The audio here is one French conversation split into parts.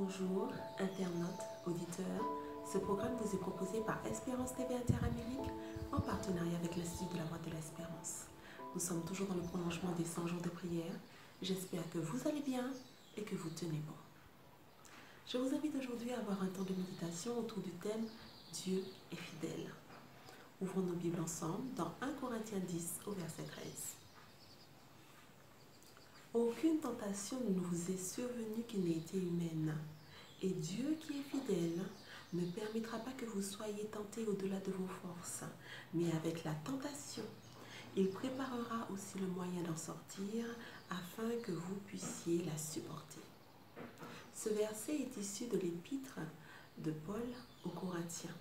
Bonjour, internautes, auditeurs. Ce programme vous est proposé par Espérance TV Interamérique en partenariat avec l'Institut de la Voix de l'Espérance. Nous sommes toujours dans le prolongement des 100 jours de prière. J'espère que vous allez bien et que vous tenez bon. Je vous invite aujourd'hui à avoir un temps de méditation autour du thème Dieu est fidèle. Ouvrons nos Bibles ensemble dans 1 Corinthiens 10 au verset 13. Aucune tentation ne vous est survenue qui n'ait été humaine. Et Dieu qui est fidèle ne permettra pas que vous soyez tentés au-delà de vos forces. Mais avec la tentation, il préparera aussi le moyen d'en sortir afin que vous puissiez la supporter. Ce verset est issu de l'épître de Paul aux Corinthiens.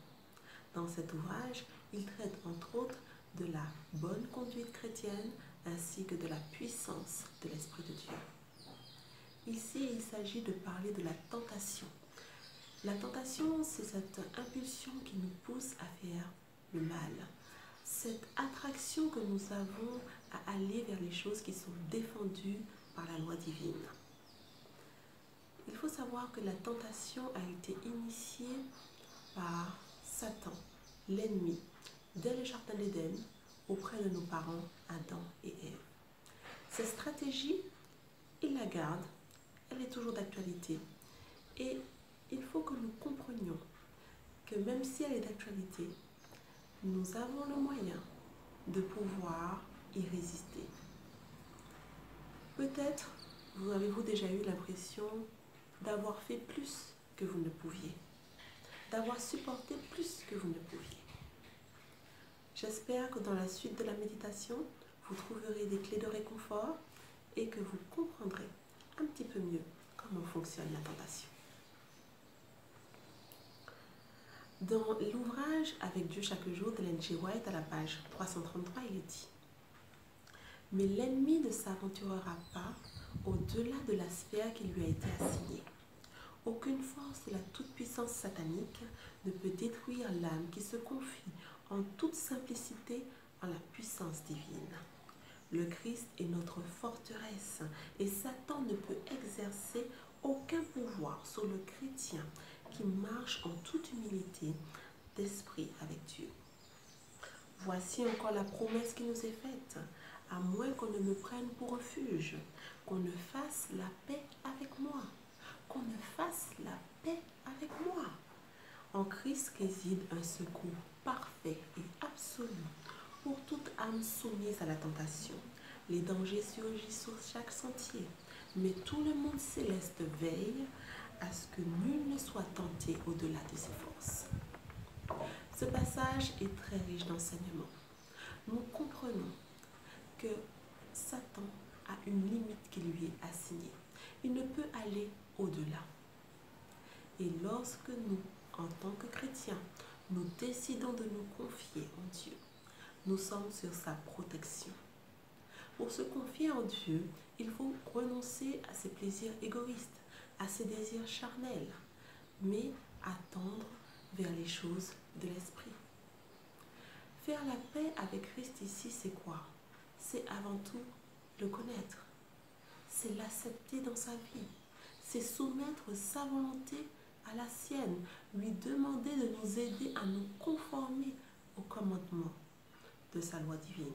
Dans cet ouvrage, il traite entre autres de la bonne conduite chrétienne ainsi que de la puissance de l'Esprit de Dieu. Ici, il s'agit de parler de la tentation. La tentation, c'est cette impulsion qui nous pousse à faire le mal. Cette attraction que nous avons à aller vers les choses qui sont défendues par la loi divine. Il faut savoir que la tentation a été initiée par Satan, l'ennemi, dès le jardin d'Éden, auprès de nos parents Adam et Ève. Cette stratégie, il la garde, elle est toujours d'actualité. Et il faut que nous comprenions que même si elle est d'actualité, nous avons le moyen de pouvoir y résister. Peut-être avez-vous déjà eu l'impression d'avoir fait plus que vous ne pouviez, d'avoir supporté plus que vous ne pouviez. J'espère que dans la suite de la méditation, vous trouverez des clés de réconfort et que vous comprendrez un petit peu mieux comment fonctionne la tentation. Dans l'ouvrage Avec Dieu chaque jour d'Ellen G. White, à la page 333, il est dit « Mais l'ennemi ne s'aventurera pas au-delà de la sphère qui lui a été assignée. Aucune force de la toute-puissance satanique ne peut détruire l'âme qui se confie en toute simplicité en la puissance divine. Le Christ est notre forteresse et Satan ne peut exercer aucun pouvoir sur le chrétien qui marche en toute humilité d'esprit avec Dieu. Voici encore la promesse qui nous est faite, à moins qu'on ne me prenne pour refuge, qu'on ne fasse la paix avec moi, qu'on ne fasse la paix avec moi. En Christ réside un secours parfait et absolu pour toute âme soumise à la tentation. Les dangers surgissent sur chaque sentier, mais tout le monde céleste veille à ce que nul ne soit tenté au-delà de ses forces. Ce passage est très riche d'enseignements. Nous comprenons que Satan a une limite qui lui est assignée. Il ne peut aller au-delà. Et lorsque nous, en tant que chrétiens, nous décidons de nous confier en Dieu, nous sommes sur sa protection. Pour se confier en Dieu, il faut renoncer à ses plaisirs égoïstes, à ses désirs charnels, mais attendre vers les choses de l'esprit. Faire la paix avec Christ ici, c'est quoi? C'est avant tout le connaître. C'est l'accepter dans sa vie. C'est soumettre sa volonté à la sienne, lui demander de nous aider à nous conformer au commandement de sa loi divine.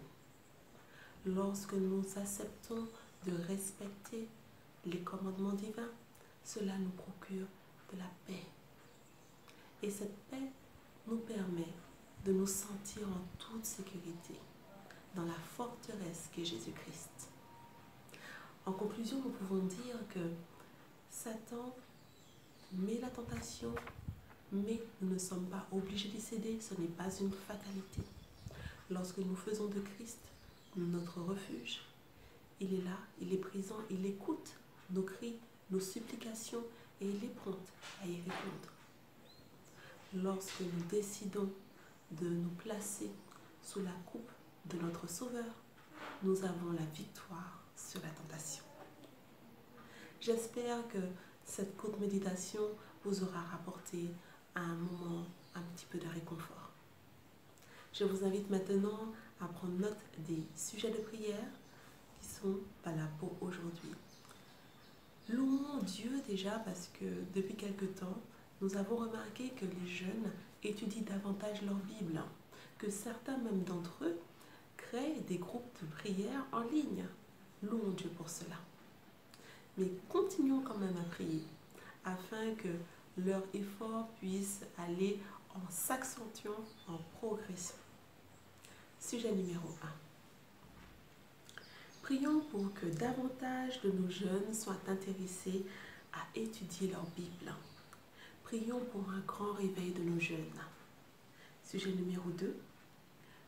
Lorsque nous acceptons de respecter les commandements divins, cela nous procure de la paix. Et cette paix nous permet de nous sentir en toute sécurité dans la forteresse qu'est Jésus-Christ. En conclusion, nous pouvons dire que Satan met la tentation, mais nous ne sommes pas obligés d'y céder, ce n'est pas une fatalité. Lorsque nous faisons de Christ notre refuge, il est là, il est présent, il écoute nos cris, nos supplications et il est prompt à y répondre. Lorsque nous décidons de nous placer sous la coupe de notre Sauveur, nous avons la victoire sur la tentation. J'espère que cette courte méditation vous aura rapporté un moment un petit peu de réconfort. Je vous invite maintenant à prendre note des sujets de prière qui sont valables pour aujourd'hui. Louons Dieu déjà parce que depuis quelque temps, nous avons remarqué que les jeunes étudient davantage leur Bible, que certains même d'entre eux créent des groupes de prière en ligne. Louons Dieu pour cela. Mais continuons quand même à prier afin que leur effort puisse aller en s'accentuant, en progression. Sujet numéro 1. Prions pour que davantage de nos jeunes soient intéressés à étudier leur Bible. Prions pour un grand réveil de nos jeunes. Sujet numéro 2.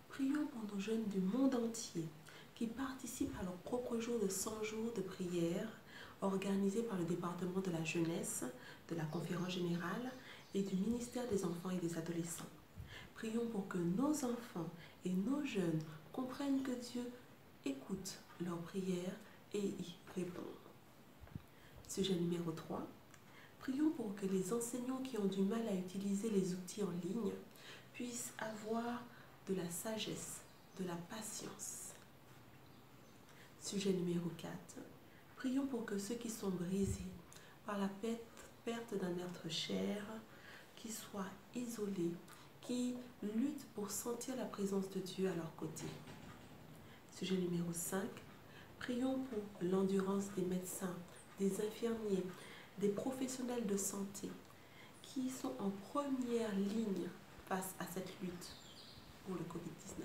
Prions pour nos jeunes du monde entier qui participent à leur propre jour de 100 jours de prière organisé par le département de la jeunesse, de la conférence générale et du ministère des enfants et des adolescents. Prions pour que nos enfants et nos jeunes comprennent que Dieu écoute leurs prières et y répond. Sujet numéro 3. Prions pour que les enseignants qui ont du mal à utiliser les outils en ligne puissent avoir de la sagesse, de la patience. Sujet numéro 4. Prions pour que ceux qui sont brisés par la perte d'un être cher, qui soient isolés, qui luttent pour sentir la présence de Dieu à leur côté. Sujet numéro 5. Prions pour l'endurance des médecins, des infirmiers, des professionnels de santé qui sont en première ligne face à cette lutte pour le Covid-19.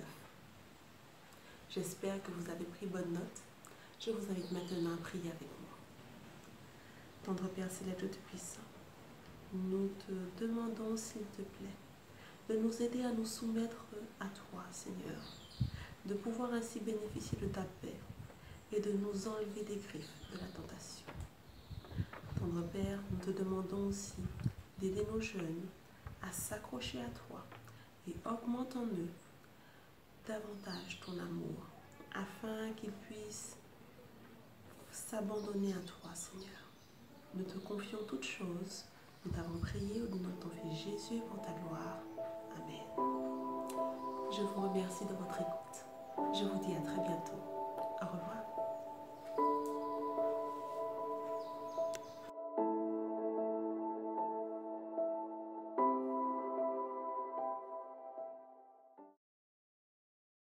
J'espère que vous avez pris bonne note. Je vous invite maintenant à prier avec moi. Tendre Père Céleste Tout-Puissant, nous te demandons, s'il te plaît, de nous aider à nous soumettre à toi, Seigneur, de pouvoir ainsi bénéficier de ta paix et de nous enlever des griffes de la tentation. Tendre Père, nous te demandons aussi d'aider nos jeunes à s'accrocher à toi et augmente en eux davantage ton amour, afin qu'ils puissent s'abandonner à toi, Seigneur. Nous te confions toutes choses. Nous t'avons prié au nom de ton Fils Jésus pour ta gloire. Amen. Je vous remercie de votre écoute. Je vous dis à très bientôt. Au revoir.